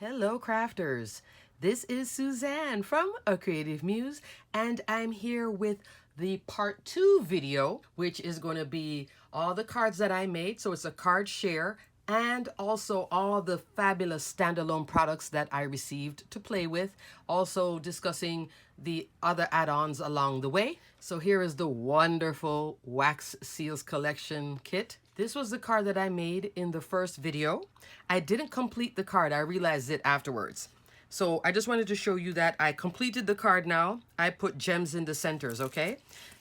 Hello crafters, this is Suzanne from A Creative Muse and I'm here with the part 2 video, which is going to be all the cards that I made. So it's a card share and also all the fabulous standalone products that I received to play with, also discussing the other add-ons along the way. So here is the wonderful Wax Seals Collection kit. This was the card that I made in the first video. I didn't complete the card, I realized it afterwards. So I just wanted to show you that I completed the card now. I put gems in the centers, okay?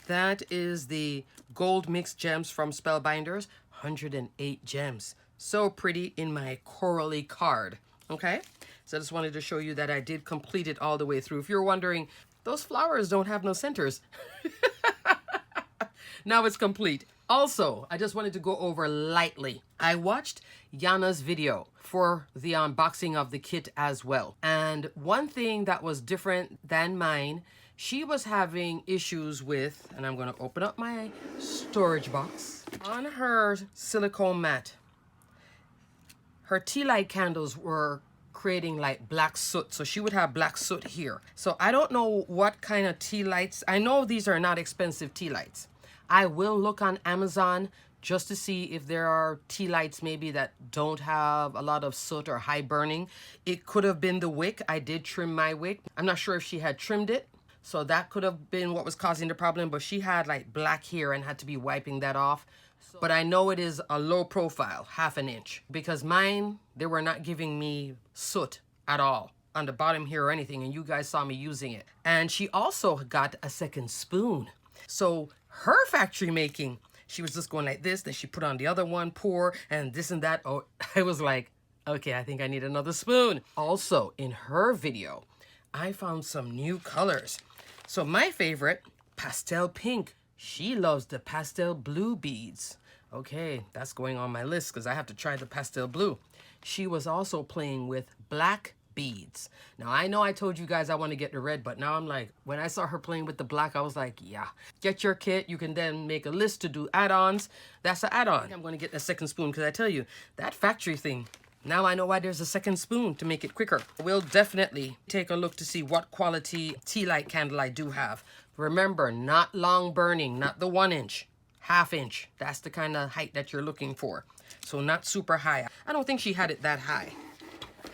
That is the gold mixed gems from Spellbinders, 108 gems. So pretty in my corally card, okay? So I just wanted to show you that I did complete it all the way through. If you're wondering, those flowers don't have no centers. Now it's complete. Also, I just wanted to go over lightly. I watched Yana's video for the unboxing of the kit as well. And one thing that was different than mine, she was having issues with, and I'm going to open up my storage box. On her silicone mat, her tea light candles were creating like black soot, so she would have black soot here. So I don't know what kind of tea lights. I know these are not expensive tea lights. I will look on Amazon just to see if there are tea lights maybe that don't have a lot of soot or high burning. It could have been the wick. I did trim my wick. I'm not sure if she had trimmed it, so that could have been what was causing the problem, but she had like black hair and had to be wiping that off. But I know it is a low profile, 1/2 inch, because mine, they were not giving me soot at all on the bottom here or anything, and you guys saw me using it. And she also got a second spoon. So her factory making, she was just going like this, then she put on the other one, pour, and this and that. Oh, I was like, okay, I think I need another spoon. Also, in her video, I found some new colors. So my favorite, pastel pink. She loves the pastel blue beads. Okay, that's going on my list because I have to try the pastel blue. She was also playing with black beads. Now, I know I told you guys I want to get the red, but now I'm like, when I saw her playing with the black, I was like, yeah, get your kit. You can then make a list to do add-ons. That's an add-on. I'm going to get the second spoon because I tell you, that factory thing, now I know why there's a second spoon to make it quicker. We'll definitely take a look to see what quality tea light candle I do have. Remember, not long burning, not the 1 inch, 1/2 inch. That's the kind of height that you're looking for. So not super high. I don't think she had it that high,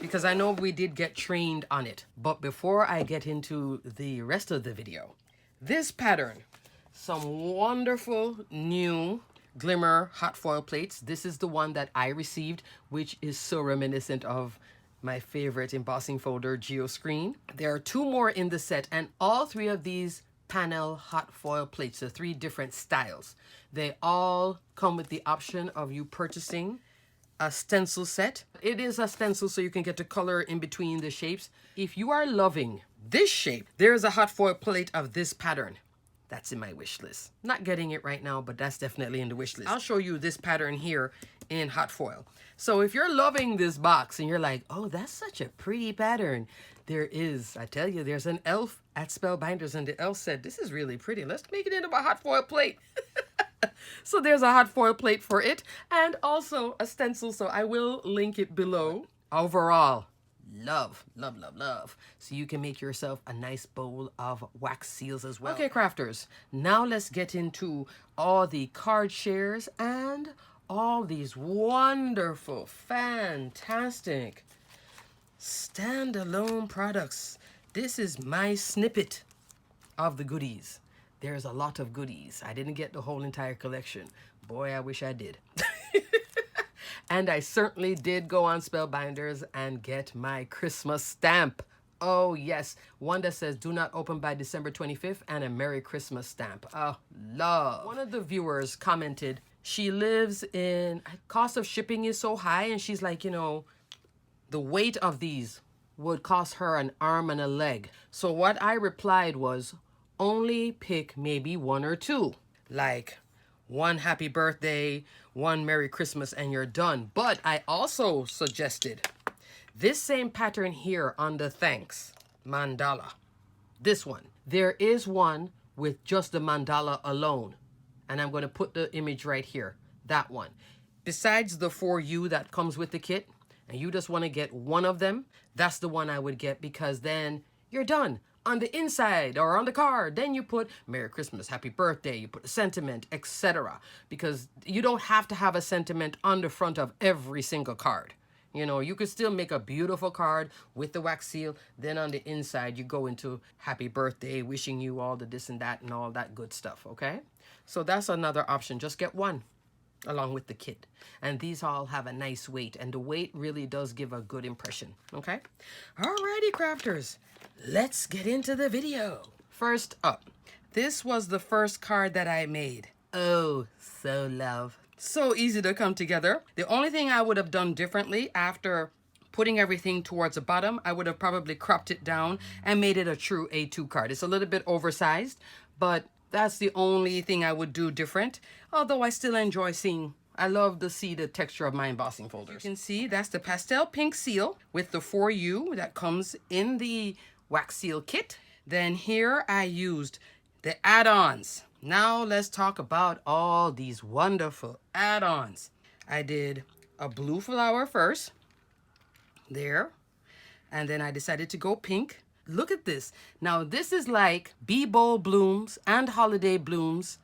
because I know we did get trained on it. But before I get into the rest of the video, this pattern, some wonderful new Glimmer Hot Foil plates. This is the one that I received, which is so reminiscent of my favorite embossing folder, Geoscreen. There are 2 more in the set, and all 3 of these panel hot foil plates, the 3 different styles, they all come with the option of you purchasing a stencil set. It is a stencil so you can get the color in between the shapes. If you are loving this shape, there is a hot foil plate of this pattern. That's in my wish list. Not getting it right now, but that's definitely in the wish list. I'll show you this pattern here in hot foil. So if you're loving this box and you're like, oh, that's such a pretty pattern, there is, I tell you, there's an elf at Spellbinders, and the elf said, this is really pretty. Let's make it into a hot foil plate. So there's a hot foil plate for it, and also a stencil, so I will link it below. Overall, love, love, love, love. So you can make yourself a nice bowl of wax seals as well. Okay, crafters, now let's get into all the card shares and all these wonderful, fantastic standalone products. This is my snippet of the goodies. There's a lot of goodies. I didn't get the whole entire collection. Boy, I wish I did. And I certainly did go on Spellbinders and get my Christmas stamp. Oh, yes. One that says, do not open by December 25th, and a Merry Christmas stamp. Oh, love. One of the viewers commented, she lives in, cost of shipping is so high, and she's like, you know, the weight of these would cost her an arm and a leg. So what I replied was, only pick maybe 1 or 2. Like, 1 happy birthday, 1 Merry Christmas, and you're done. But I also suggested this same pattern here on the thanks mandala. This one. There is one with just the mandala alone. And I'm going to put the image right here. That one. Besides the For You that comes with the kit, and you just want to get one of them, that's the one I would get, because then you're done. On the inside or on the card, then you put Merry Christmas, Happy Birthday, you put a sentiment, etc. Because you don't have to have a sentiment on the front of every single card. You know, you could still make a beautiful card with the wax seal. Then on the inside, you go into Happy Birthday, wishing you all the this and that and all that good stuff, okay? So that's another option. Just get one along with the kit. And these all have a nice weight, and the weight really does give a good impression, okay? Alrighty, crafters. Let's get into the video. First up, this was the first card that I made. Oh, so love. So easy to come together. The only thing I would have done differently after putting everything towards the bottom, I would have probably cropped it down and made it a true A2 card. It's a little bit oversized, but that's the only thing I would do different. Although I still enjoy seeing, I love to see the texture of my embossing folders. You can see that's the pastel pink seal with the 4U that comes in the wax seal kit. Then here I used the add-ons. Now let's talk about all these wonderful add-ons. I did a blue flower first, there, and then I decided to go pink. Look at this. Now this is like bee-bowl blooms and holiday blooms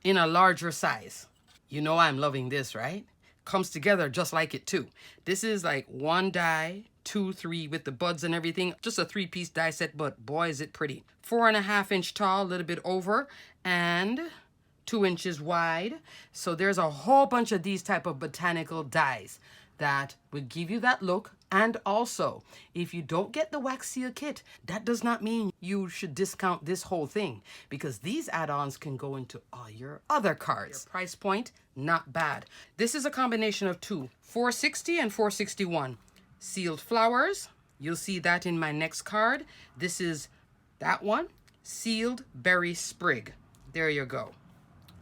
in a larger size. You know I'm loving this, right? Comes together just like it too. This is like 1 die, 2, 3 with the buds and everything. Just a 3-piece die set, but boy is it pretty. 4.5 inch tall, a little bit over, and 2 inches wide. So there's a whole bunch of these type of botanical dies that would give you that look. And also, if you don't get the wax seal kit, that does not mean you should discount this whole thing, because these add-ons can go into all your other cards. Your price point, not bad. This is a combination of two, $460 and $461. Sealed flowers, you'll see that in my next card. This is that one, sealed berry sprig. There you go.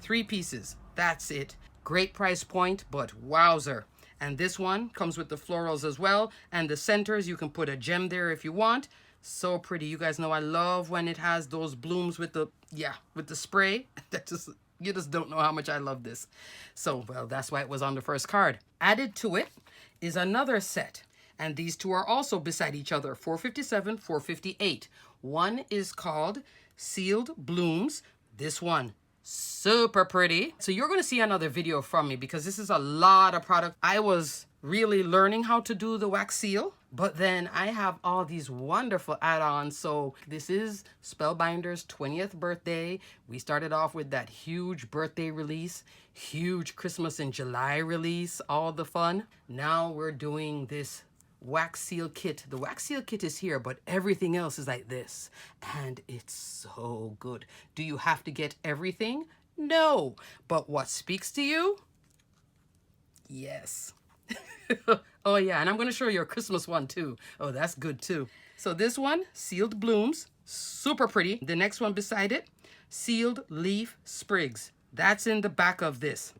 3 pieces, that's it. Great price point, but wowzer. And this one comes with the florals as well. And the centers, you can put a gem there if you want. So pretty. You guys know I love when it has those blooms with the, with the spray. You just don't know how much I love this. So, well, that's why it was on the first card. Added to it is another set. And these two are also beside each other, $457, $458. One is called Sealed Blooms. This one, super pretty. So you're going to see another video from me, because this is a lot of product. I was really learning how to do the wax seal, but then I have all these wonderful add-ons. So this is Spellbinders' 20th birthday. We started off with that huge birthday release, huge Christmas in July release, all the fun. Now we're doing this wax seal kit. The wax seal kit is here, but everything else is like this, and it's so good. Do you have to get everything? No, but what speaks to you? Yes. Oh yeah, and I'm going to show you a Christmas one too. Oh, that's good too. So this one, sealed blooms, super pretty. The next one beside it, sealed leaf sprigs. That's in the back of this.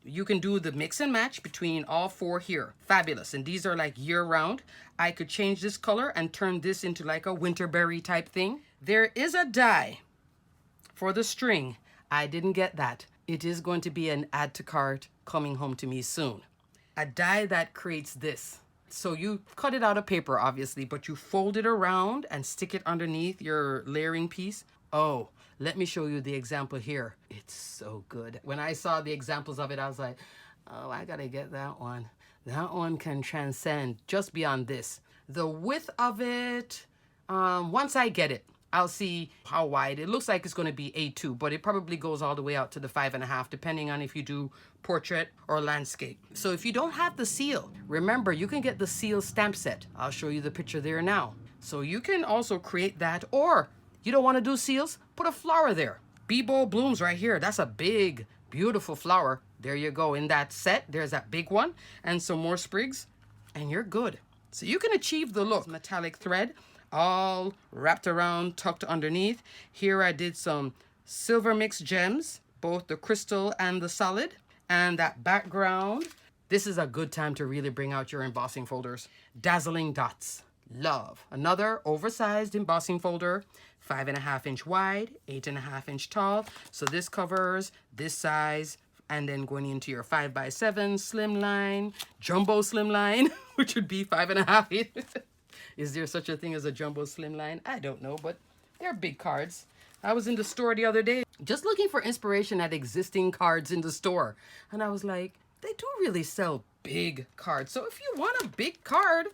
You can do the mix and match between all 4 here. Fabulous. And these are like year-round. I could change this color and turn this into like a winterberry type thing. There is a die for the string. I didn't get that. It is going to be an add to cart coming home to me soon. A die that creates this. So you cut it out of paper, obviously, but you fold it around and stick it underneath your layering piece. Oh, let me show you the example here. It's so good. When I saw the examples of it, I was like, oh, I gotta get that one. That one can transcend just beyond this. The width of it, once I get it, I'll see how wide. It looks like it's gonna be A2, but it probably goes all the way out to the 5.5, depending on if you do portrait or landscape. So if you don't have the seal, remember, you can get the seal stamp set. I'll show you the picture there now. So you can also create that, or you don't want to do seals? Put a flower there. Bee-bowl blooms right here. That's a big, beautiful flower. There you go. In that set, there's that big one and some more sprigs, and you're good. So you can achieve the look. Metallic thread, all wrapped around, tucked underneath. Here I did some silver mixed gems, both the crystal and the solid, and that background. This is a good time to really bring out your embossing folders. Dazzling dots. Love. Another oversized embossing folder, 5.5 inch wide, 8.5 inch tall. So this covers this size and then going into your 5x7 slimline, jumbo slimline, which would be 5.5 feet. Is there such a thing as a jumbo slimline? I don't know, but they're big cards. I was in the store the other day just looking for inspiration at existing cards in the store, and I was like, they do really sell big cards. So if you want a big card,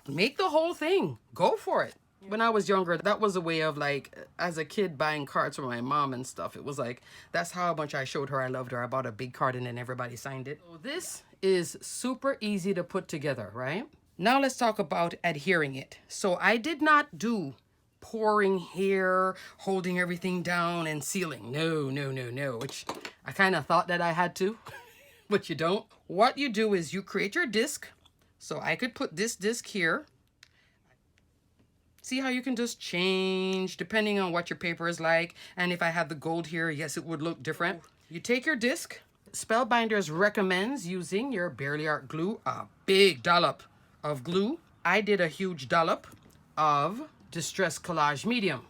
make the whole thing. Go for it. When I was younger, that was a way of, like, as a kid buying cards for my mom and stuff. It was like, that's how much I showed her I loved her. I bought a big card and then everybody signed it. So this is super easy to put together, right? Now let's talk about adhering it. So I did not do pouring here, holding everything down and sealing. No, no, no, no, which I kind of thought that I had to, but you don't. What you do is you create your disc. So I could put this disc here. See how you can just change depending on what your paper is like. And if I had the gold here, yes, it would look different. You take your disc. Spellbinders recommends using your Barely Art glue, a big dollop of glue. I did a huge dollop of Distress Collage Medium.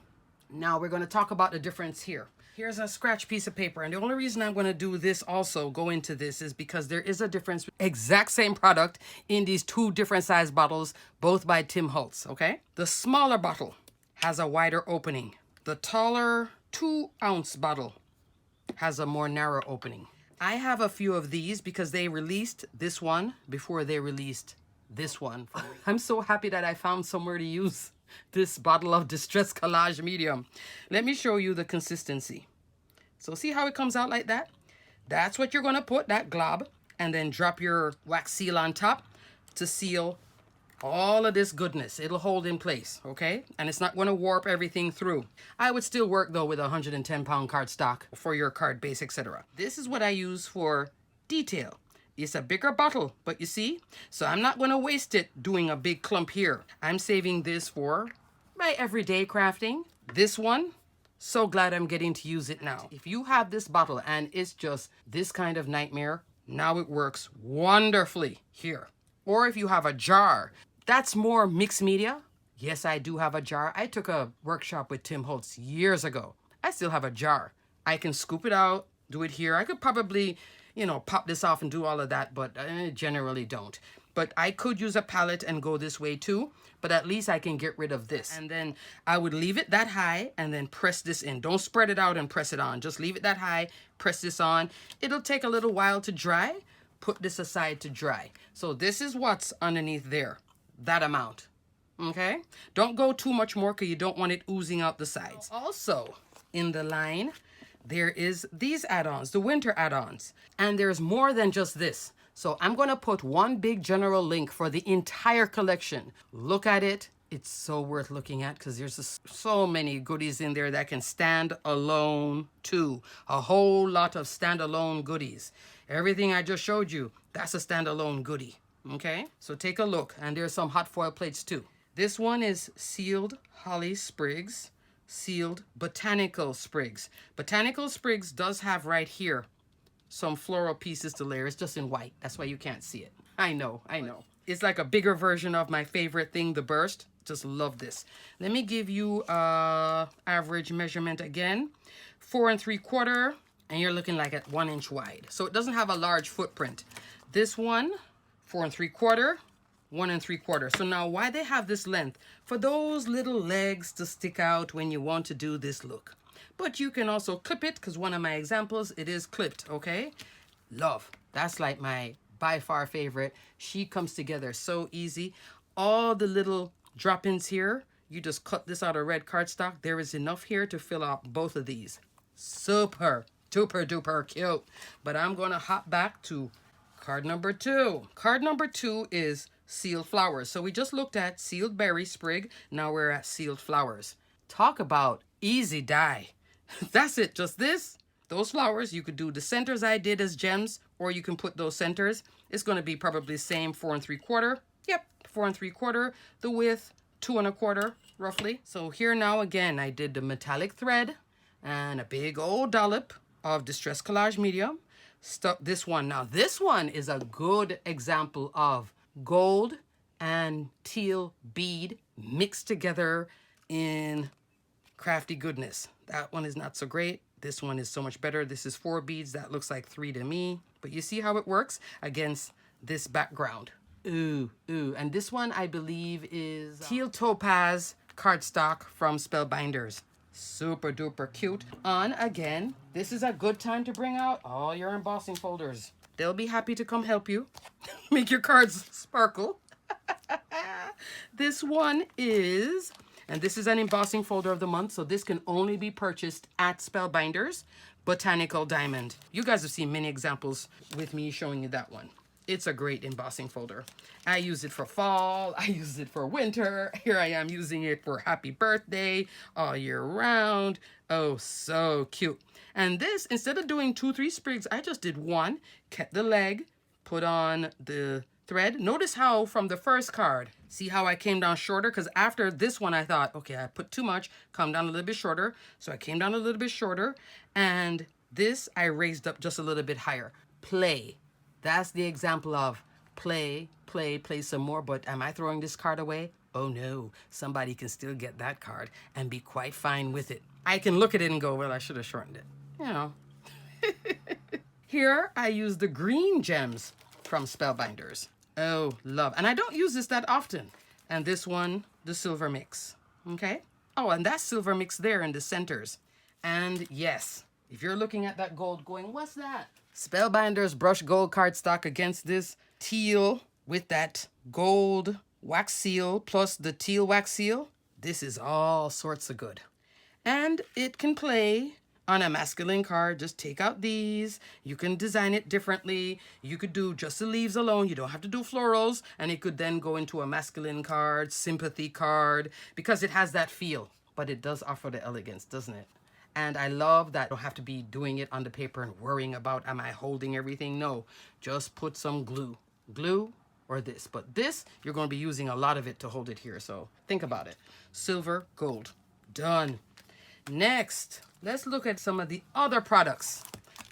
Now we're going to talk about the difference here. Here's a scratch piece of paper, and the only reason I'm going to do this also, go into this, is because there is a difference. Exact same product in these two different size bottles, both by Tim Holtz, okay? The smaller bottle has a wider opening. The taller 2-ounce bottle has a more narrow opening. I have a few of these because they released this one before they released this one. I'm so happy that I found somewhere to use this bottle of Distress Collage Medium. Let me show you the consistency. So see how it comes out like that? That's what you're going to put, that glob, and then drop your wax seal on top to seal all of this goodness. It'll hold in place, okay? And it's not going to warp everything through. I would still work though with a 110-pound cardstock for your card base, etc. This is what I use for detail. It's a bigger bottle, but you see? So I'm not going to waste it doing a big clump here. I'm saving this for my everyday crafting. This one, so glad I'm getting to use it now. If you have this bottle and it's just this kind of nightmare, now it works wonderfully here. Or if you have a jar, that's more mixed media. Yes, I do have a jar. I took a workshop with Tim Holtz years ago. I still have a jar. I can scoop it out, do it here. I could probably, you know, pop this off and do all of that, but I generally don't. But I could use a palette and go this way too, but at least I can get rid of this. And then I would leave it that high and then press this in. Don't spread it out and press it on. Just leave it that high, press this on. It'll take a little while to dry. Put this aside to dry. So this is what's underneath there, that amount. Okay? Don't go too much more because you don't want it oozing out the sides. Also, in the line, there is these add-ons, the winter add-ons. And there's more than just this. So I'm going to put one big general link for the entire collection. Look at it. It's so worth looking at because there's just so many goodies in there that can stand alone too. A whole lot of standalone goodies. Everything I just showed you, that's a standalone goodie. Okay? So take a look. And there's some hot foil plates too. This one is sealed holly sprigs. Sealed botanical sprigs. Botanical sprigs does have right here some floral pieces to layer. It's just in white. That's why you can't see it. I know. It's like a bigger version of my favorite thing, the burst. Just love this. Let me give you average measurement again. 4 3/4, and you're looking like at 1 inch wide. So it doesn't have a large footprint. This one, 4 3/4. 1 3/4. So now why they have this length? For those little legs to stick out when you want to do this look. But you can also clip it because one of my examples, it is clipped, okay? Love. That's like my by far favorite. She comes together so easy. All the little drop-ins here, you just cut this out of red cardstock. There is enough here to fill out both of these. Super, duper, duper cute. But I'm going to hop back to card number 2. Card number 2 is sealed flowers. So we just looked at sealed berry sprig. Now we're at sealed flowers. Talk about easy dye. That's it. Just this. Those flowers, you could do the centers I did as gems, or you can put those centers. It's going to be probably the same 4 3/4. Yep, 4 3/4. The width, 2 1/4, roughly. So here now again, I did the metallic thread and a big old dollop of Distress Collage Medium. Stuck this one. Now this one is a good example of gold and teal bead mixed together in crafty goodness. That one is not so great. This one is so much better. This is 4 beads. That looks like 3 to me. But you see how it works against this background. Ooh, ooh. And this one, I believe, is Teal Topaz cardstock from Spellbinders. Super duper cute. On again, this is a good time to bring out all your embossing folders. They'll be happy to come help you make your cards sparkle. This one is, and this is an embossing folder of the month, so this can only be purchased at Spellbinders, Botanical Diamond. You guys have seen many examples with me showing you that one. It's a great embossing folder. I use it for fall, I use it for winter. Here I am using it for happy birthday all year round. Oh, so cute. And this, instead of doing 2-3 sprigs, I just did one, kept the leg, put on the thread. Notice how from the first card, see how I came down shorter? Because after this one, I thought, okay, I put too much, come down a little bit shorter. So I came down a little bit shorter. And this, I raised up just a little bit higher. Play. That's the example of play, play, play some more. But am I throwing this card away? Oh no, somebody can still get that card and be quite fine with it. I can look at it and go, well, I should have shortened it. You know. Here, I use the green gems from Spellbinders. Oh, love. And I don't use this that often. And this one, the silver mix. Okay? Oh, and that silver mix there in the centers. And yes, if you're looking at that gold going, what's that? Spellbinders brush gold cardstock against this teal with that gold wax seal plus the teal wax seal. This is all sorts of good. And it can play on a masculine card. Just take out these. You can design it differently. You could do just the leaves alone. You don't have to do florals. And it could then go into a masculine card, sympathy card, because it has that feel. But it does offer the elegance, doesn't it? And I love that I don't have to be doing it on the paper and worrying about, am I holding everything? No, just put some glue. Glue or this. But this, you're going to be using a lot of it to hold it here. So think about it. Silver, gold. Done. Next, let's look at some of the other products.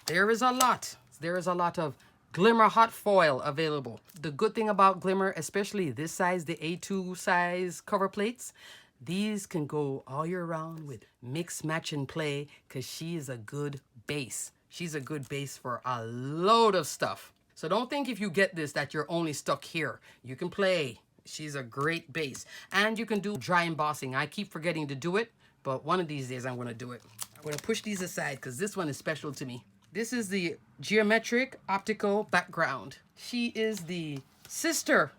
There is a lot. There is a lot of Glimmer Hot Foil available. The good thing about Glimmer, especially this size, the A2 size cover plates, these can go all year round with mix, match, and play because she is a good base. She's a good base for a load of stuff. So don't think if you get this that you're only stuck here. You can play. She's a great base. And you can do dry embossing. I keep forgetting to do it, but one of these days I'm going to do it. I'm going to push these aside because this one is special to me. This is the Geometric Optical Background. She is the sister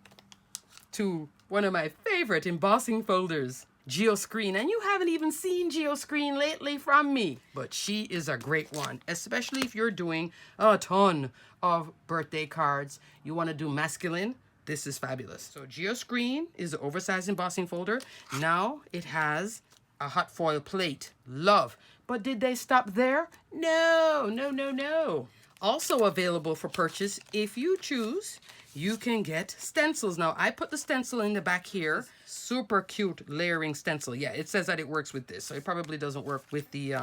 to one of my favorite embossing folders, Geoscreen. And you haven't even seen Geoscreen lately from me. But she is a great one, especially if you're doing a ton of birthday cards. You want to do masculine. This is fabulous. So Geoscreen is an oversized embossing folder. Now it has a hot foil plate. Love. But did they stop there? No, no, no, no. Also available for purchase, if you choose, you can get stencils. Now, I put the stencil in the back here. Super cute layering stencil. Yeah, it says that it works with this, so it probably doesn't work with the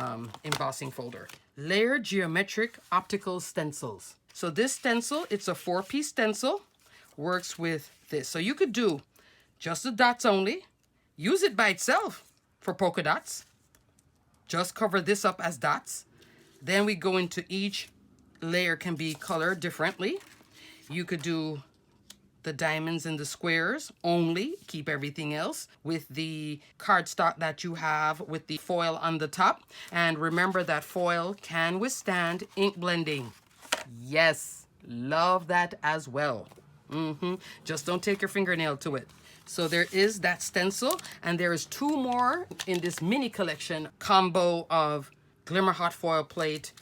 embossing folder. Layered Geometric Optical Stencils. So this stencil, it's a 4-piece stencil. Works with this. So you could do just the dots only. Use it by itself for polka dots. Just cover this up as dots. Then we go into each layer can be colored differently. You could do the diamonds and the squares only. Keep everything else with the cardstock that you have with the foil on the top. And remember that foil can withstand ink blending. Yes, love that as well. Just don't take your fingernail to it. So there is that stencil, and there is 2 more in this mini collection combo of Glimmer Hot Foil plate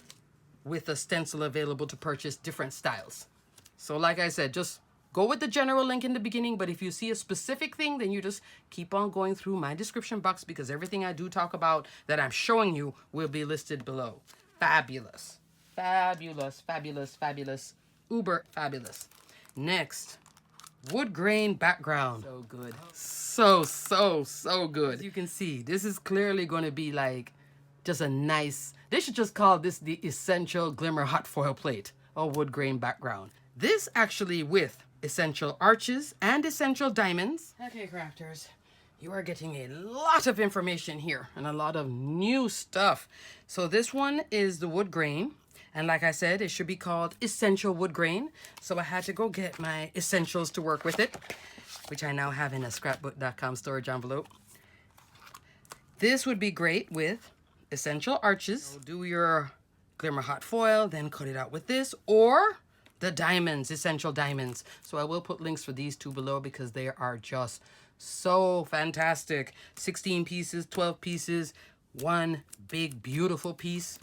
with a stencil available to purchase different styles. So like I said, just go with the general link in the beginning, but if you see a specific thing, then you just keep on going through my description box because everything I do talk about that I'm showing you will be listed below. Fabulous. Fabulous, fabulous, fabulous, uber fabulous. Next, wood grain background. So good. So good. As you can see, this is clearly going to be like just a nice, they should just call this the essential Glimmer Hot Foil plate or wood grain background. This actually with essential arches and essential diamonds. Okay, crafters, You are getting a lot of information here and a lot of new stuff. So this one is the wood grain. And like I said, it should be called Essential Wood Grain. So I had to go get my essentials to work with it, which I now have in a scrapbook.com storage envelope. This would be great with essential arches. So do your Glimmer Hot Foil, then cut it out with this, or the diamonds, essential diamonds. So I will put links for these two below because they are just so fantastic. 16 pieces, 12 pieces, one big beautiful piece.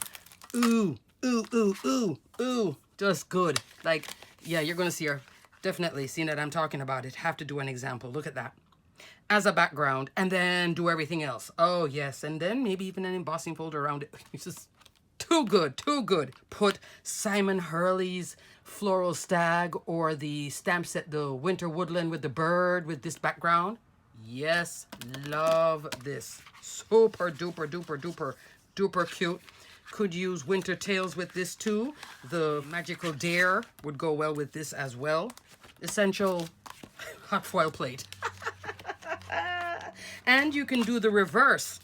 Ooh, ooh, ooh, ooh, ooh, just good. Like, yeah, you're gonna see her. Definitely, seeing that I'm talking about it, have to do an example. Look at that. As a background, and then do everything else. Oh yes, and then maybe even an embossing folder around it. It's just too good, too good. Put Simon Hurley's Floral Stag or the stamp set, the Winter Woodland with the bird with this background. Yes, love this. Super duper duper duper duper cute. Could use Winter Tales with this too. The Magical Dare would go well with this as well. Essential hot foil plate. And you can do the reverse,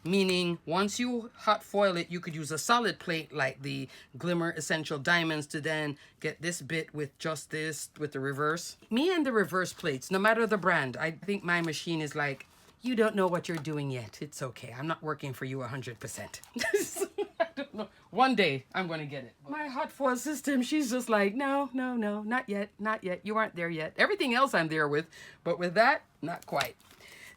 meaning once you hot foil it, you could use a solid plate like the Glimmer Essential Diamonds to then get this bit with just this, with the reverse. Me and the reverse plates, no matter the brand, I think my machine is like, you don't know what you're doing yet. It's okay. I'm not working for you 100%. I don't know. One day I'm going to get it. My hot foil system, she's just like, no, no, no, not yet, not yet. You aren't there yet. Everything else I'm there with, but with that, not quite.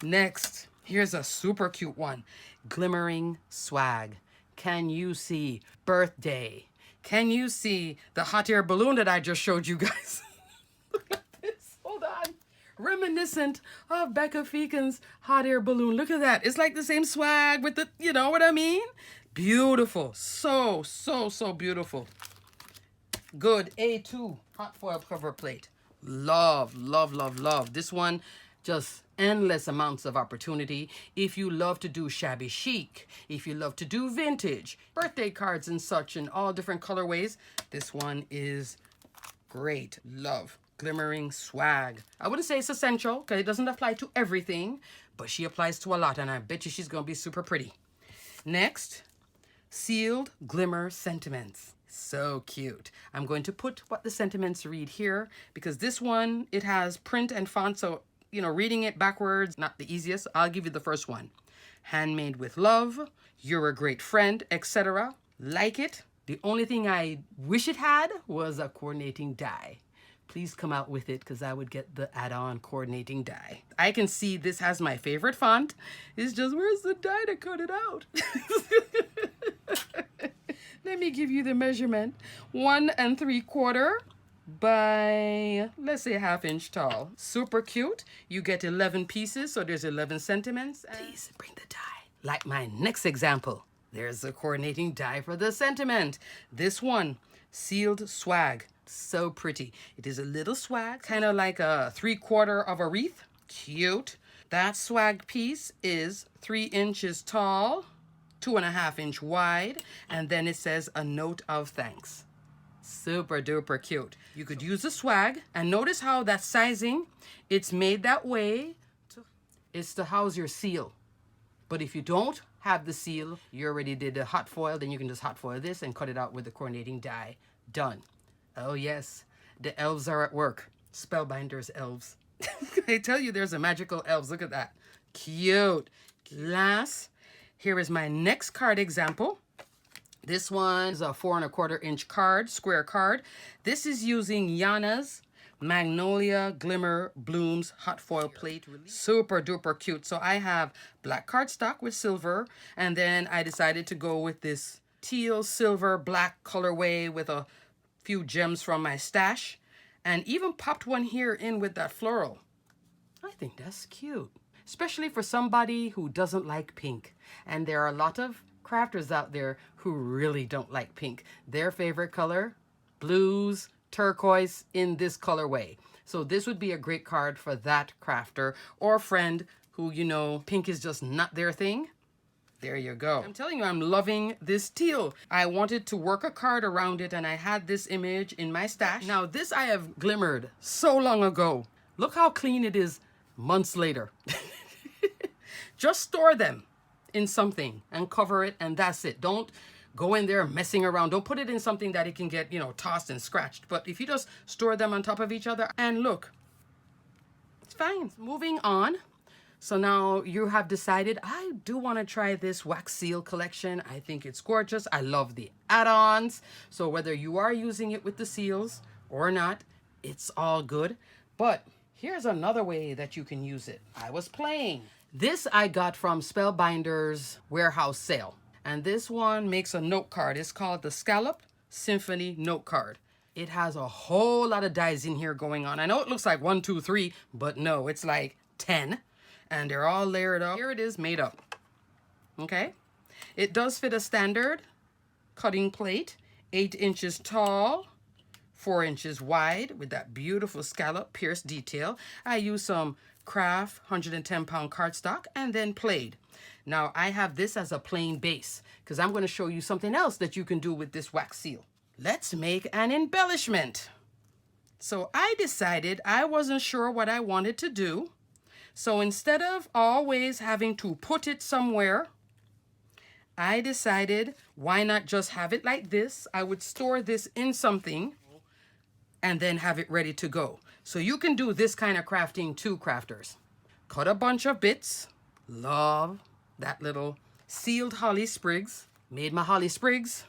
Next, here's a super cute one. Glimmering Swag. Can you see birthday? Can you see the hot air balloon that I just showed you guys? Look at this. Hold on. Reminiscent of Becca Feekan's hot air balloon. Look at that. It's like the same swag with the, you know what I mean? Beautiful. So, so, so beautiful. Good. A2 hot foil cover plate. Love, love, love, love. This one, just endless amounts of opportunity. If you love to do shabby chic, if you love to do vintage, birthday cards and such in all different colorways, this one is great. Love. Glimmering Swag. I wouldn't say it's essential because it doesn't apply to everything, but she applies to a lot, and I bet you she's going to be super pretty. Next, Sealed Glimmer Sentiments. So cute. I'm going to put what the sentiments read here because this one, it has print and font, so you know, reading it backwards, not the easiest. I'll give you the first one. Handmade with love, you're a great friend, etc. Like it. The only thing I wish it had was a coordinating die. Please come out with it because I would get the add-on coordinating die. I can see this has my favorite font. It's just, where's the die to cut it out? Let me give you the measurement. 1 3/4 by, let's say, 1/2 inch tall. Super cute. You get 11 pieces, so there's 11 sentiments. Please bring the die. Like my next example. There's the coordinating die for the sentiment. This one, Sealed Swag. So pretty. It is a little swag, kind of like a 3/4 of a wreath. Cute. That swag piece is 3 inches tall, 2.5 inch wide, and then it says a note of thanks. Super duper cute. You could use the swag, and notice how that sizing, it's made that way. It's to house your seal. But if you don't have the seal, you already did the hot foil, then you can just hot foil this and cut it out with the coordinating die. Done. Oh yes, the elves are at work. Spellbinders elves. I tell you, there's a magical elves. Look at that. Cute. Last, here is my next card example. This one is a 4 1/4 inch card, square card. This is using Yana's Magnolia Glimmer Blooms hot foil plate. Super duper cute. So I have black cardstock with silver, and then I decided to go with this teal, silver, black colorway with a few gems from my stash, and even popped one here in with that floral. I think that's cute, especially for somebody who doesn't like pink. And there are a lot of crafters out there who really don't like pink. Their favorite color, blues, turquoise in this colorway. So this would be a great card for that crafter or friend who, you know, pink is just not their thing. There you go. I'm telling you, I'm loving this teal. I wanted to work a card around it, and I had this image in my stash. Now, this I have glimmered so long ago. Look how clean it is months later. Just store them in something and cover it, and that's it. Don't go in there messing around. Don't put it in something that it can get, you know, tossed and scratched. But if you just store them on top of each other, and look, it's fine. Moving on. So now you have decided, I do want to try this wax seal collection. I think it's gorgeous. I love the add-ons. So whether you are using it with the seals or not, it's all good. But here's another way that you can use it. I was playing. This I got from Spellbinders warehouse sale. And this one makes a note card. It's called the Scallop Symphony Note Card. It has a whole lot of dies in here going on. I know it looks like 1, 2, 3, but no, it's like 10. And they're all layered up. Here it is made up. Okay? It does fit a standard cutting plate, 8 inches tall, 4 inches wide, with that beautiful scallop pierced detail. I use some craft 110-pound cardstock and then played. Now I have this as a plain base because I'm going to show you something else that you can do with this wax seal. Let's make an embellishment. So I decided I wasn't sure what I wanted to do. So instead of always having to put it somewhere, I decided why not just have it like this? I would store this in something and then have it ready to go. So you can do this kind of crafting too, crafters. Cut a bunch of bits. Love that little sealed holly sprigs. Made my holly sprigs.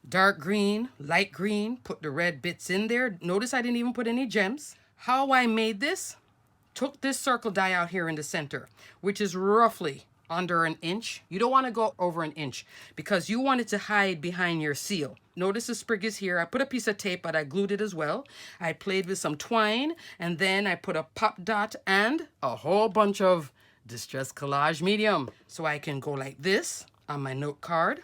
Dark green, light green. Put the red bits in there. Notice I didn't even put any gems. How I made this? Took this circle die out here in the center, which is roughly under an inch. You don't want to go over an inch because you want it to hide behind your seal. Notice the sprig is here. I put a piece of tape, but I glued it as well. I played with some twine, and then I put a pop dot and a whole bunch of Distress Collage Medium. So I can go like this on my note card.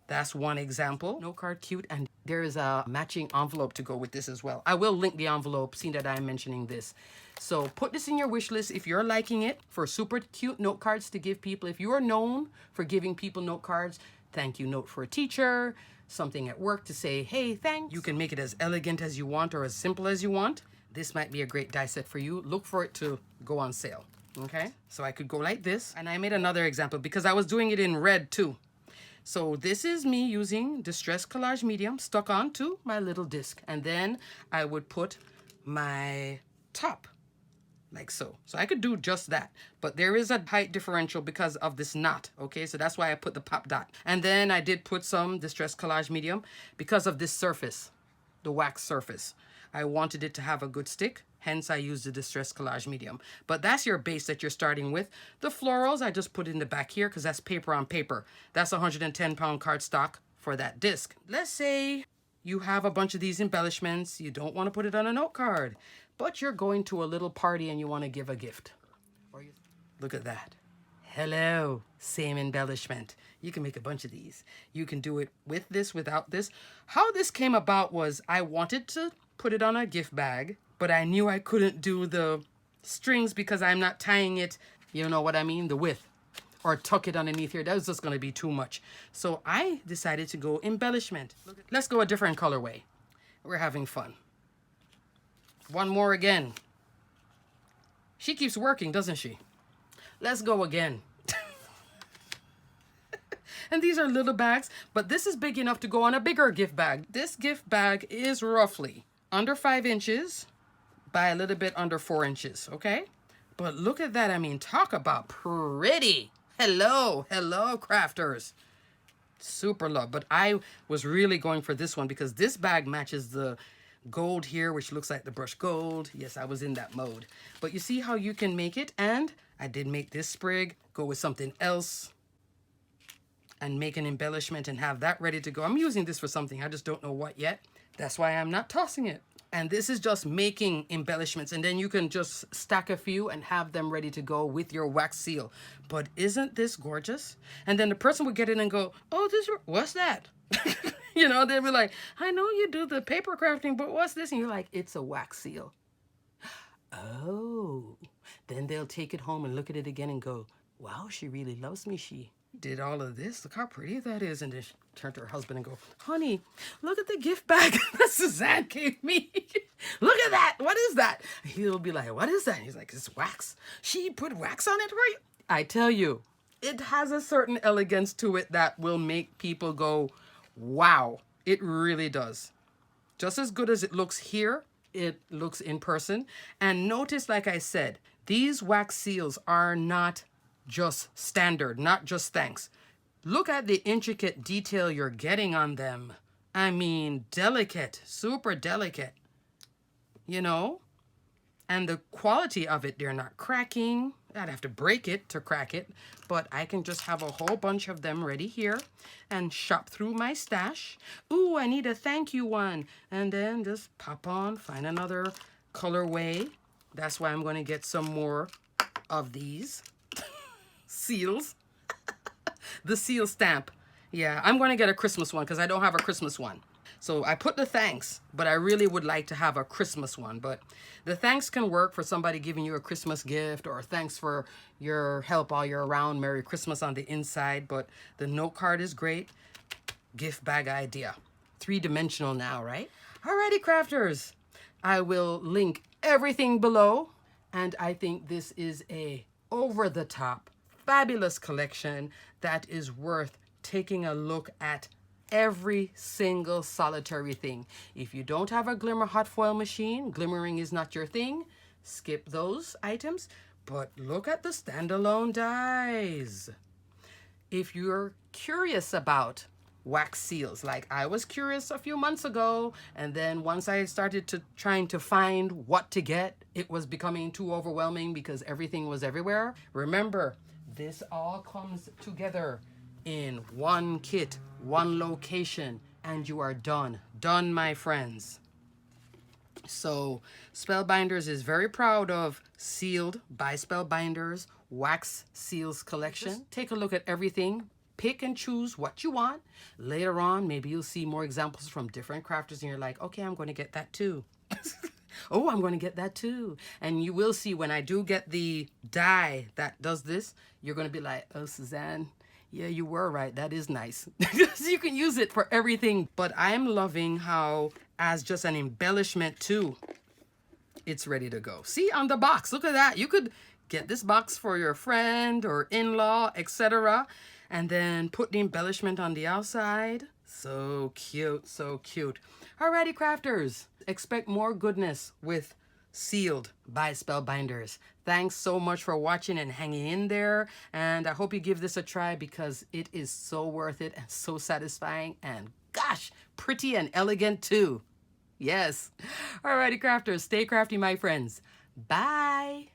That's one example. Note card, cute, and there is a matching envelope to go with this as well. I will link the envelope, seeing that I'm mentioning this. So put this in your wish list if you're liking it, for super cute note cards to give people. If you are known for giving people note cards, thank you note for a teacher, something at work to say, hey, thanks. You can make it as elegant as you want or as simple as you want. This might be a great die set for you. Look for it to go on sale, okay? So I could go like this, and I made another example because I was doing it in red too. So this is me using Distress Collage Medium stuck onto my little disc. And then I would put my top like so. So I could do just that. But there is a height differential because of this knot. Okay, so that's why I put the pop dot. And then I did put some Distress Collage Medium because of this surface, the wax surface. I wanted it to have a good stick. Hence, I used the Distress Collage Medium. But that's your base that you're starting with. The florals, I just put in the back here because that's paper on paper. That's 110-pound cardstock for that disc. Let's say you have a bunch of these embellishments. You don't want to put it on a note card, but you're going to a little party and you want to give a gift. Look at that. Hello, same embellishment. You can make a bunch of these. You can do it with this, without this. How this came about was I wanted to put it on a gift bag, but I knew I couldn't do the strings because I'm not tying it, you know what I mean, the width, or tuck it underneath here. That was just going to be too much. So I decided to go embellishment. Let's go a different colorway. We're having fun. One more again. She keeps working, doesn't she? Let's go again. And these are little bags, but this is big enough to go on a bigger gift bag. This gift bag is roughly under 5 inches by a little bit under 4 inches, okay? But look at that. I mean, talk about pretty. Hello, hello, crafters. Super love. But I was really going for this one because this bag matches the gold here, which looks like the brushed gold. Yes, I was in that mode. But you see how you can make it? And I did make this sprig, go with something else, and make an embellishment and have that ready to go. I'm using this for something. I just don't know what yet. That's why I'm not tossing it. And this is just making embellishments. And then you can just stack a few and have them ready to go with your wax seal. But isn't this gorgeous? And then the person would get in and go, oh, what's that? You know, they'd be like, I know you do the paper crafting, but what's this? And you're like, it's a wax seal. Oh, then they'll take it home and look at it again and go, wow, she really loves me. She did all of this. Look how pretty that is. And then she turned to her husband and go, honey, look at the gift bag that Suzanne gave me. Look at that. What is that? He'll be like, what is that? He's like, it's wax. She put wax on it for you. I tell you, it has a certain elegance to it that will make people go, wow. It really does. Just as good as it looks here, it looks in person. And notice, like I said, these wax seals are not just standard, not just thanks. Look at the intricate detail you're getting on them. I mean, delicate, super delicate, you know? And the quality of it, they're not cracking. I'd have to break it to crack it, but I can just have a whole bunch of them ready here and shop through my stash. Ooh, I need a thank you one. And then just pop on, find another colorway. That's why I'm going to get some more of these seals. The seal stamp. Yeah, I'm going to get a Christmas one because I don't have a Christmas one. So I put the thanks, but I really would like to have a Christmas one. But the thanks can work for somebody giving you a Christmas gift, or thanks for your help all year round. Merry Christmas on the inside. But the note card is great. Gift bag idea. 3-dimensional now, right? Alrighty, crafters. I will link everything below. And I think this is a over-the-top, fabulous collection that is worth taking a look at every single solitary thing. If you don't have a Glimmer Hot Foil machine, glimmering is not your thing, skip those items. But look at the standalone dies. If you're curious about wax seals, like I was curious a few months ago, and then once I started trying to find what to get, it was becoming too overwhelming because everything was everywhere. Remember, this all comes together in one kit, one location, and you are done. Done, my friends. So Spellbinders is very proud of Sealed by Spellbinders Wax Seals collection. Just take a look at everything. Pick and choose what you want. Later on, maybe you'll see more examples from different crafters and you're like, okay, I'm going to get that too. Oh, I'm going to get that too. And you will see when I do get the die that does this, you're going to be like, oh, Suzanne, yeah, you were right. That is nice. You can use it for everything. But I'm loving how, as just an embellishment too, it's ready to go. See, on the box, look at that. You could get this box for your friend or in-law, etc. And then put the embellishment on the outside. So cute, so cute. Alrighty, crafters. Expect more goodness with Sealed by Spellbinders. Thanks so much for watching and hanging in there. And I hope you give this a try because it is so worth it and so satisfying. And gosh, pretty and elegant too. Yes. Alrighty, crafters. Stay crafty, my friends. Bye.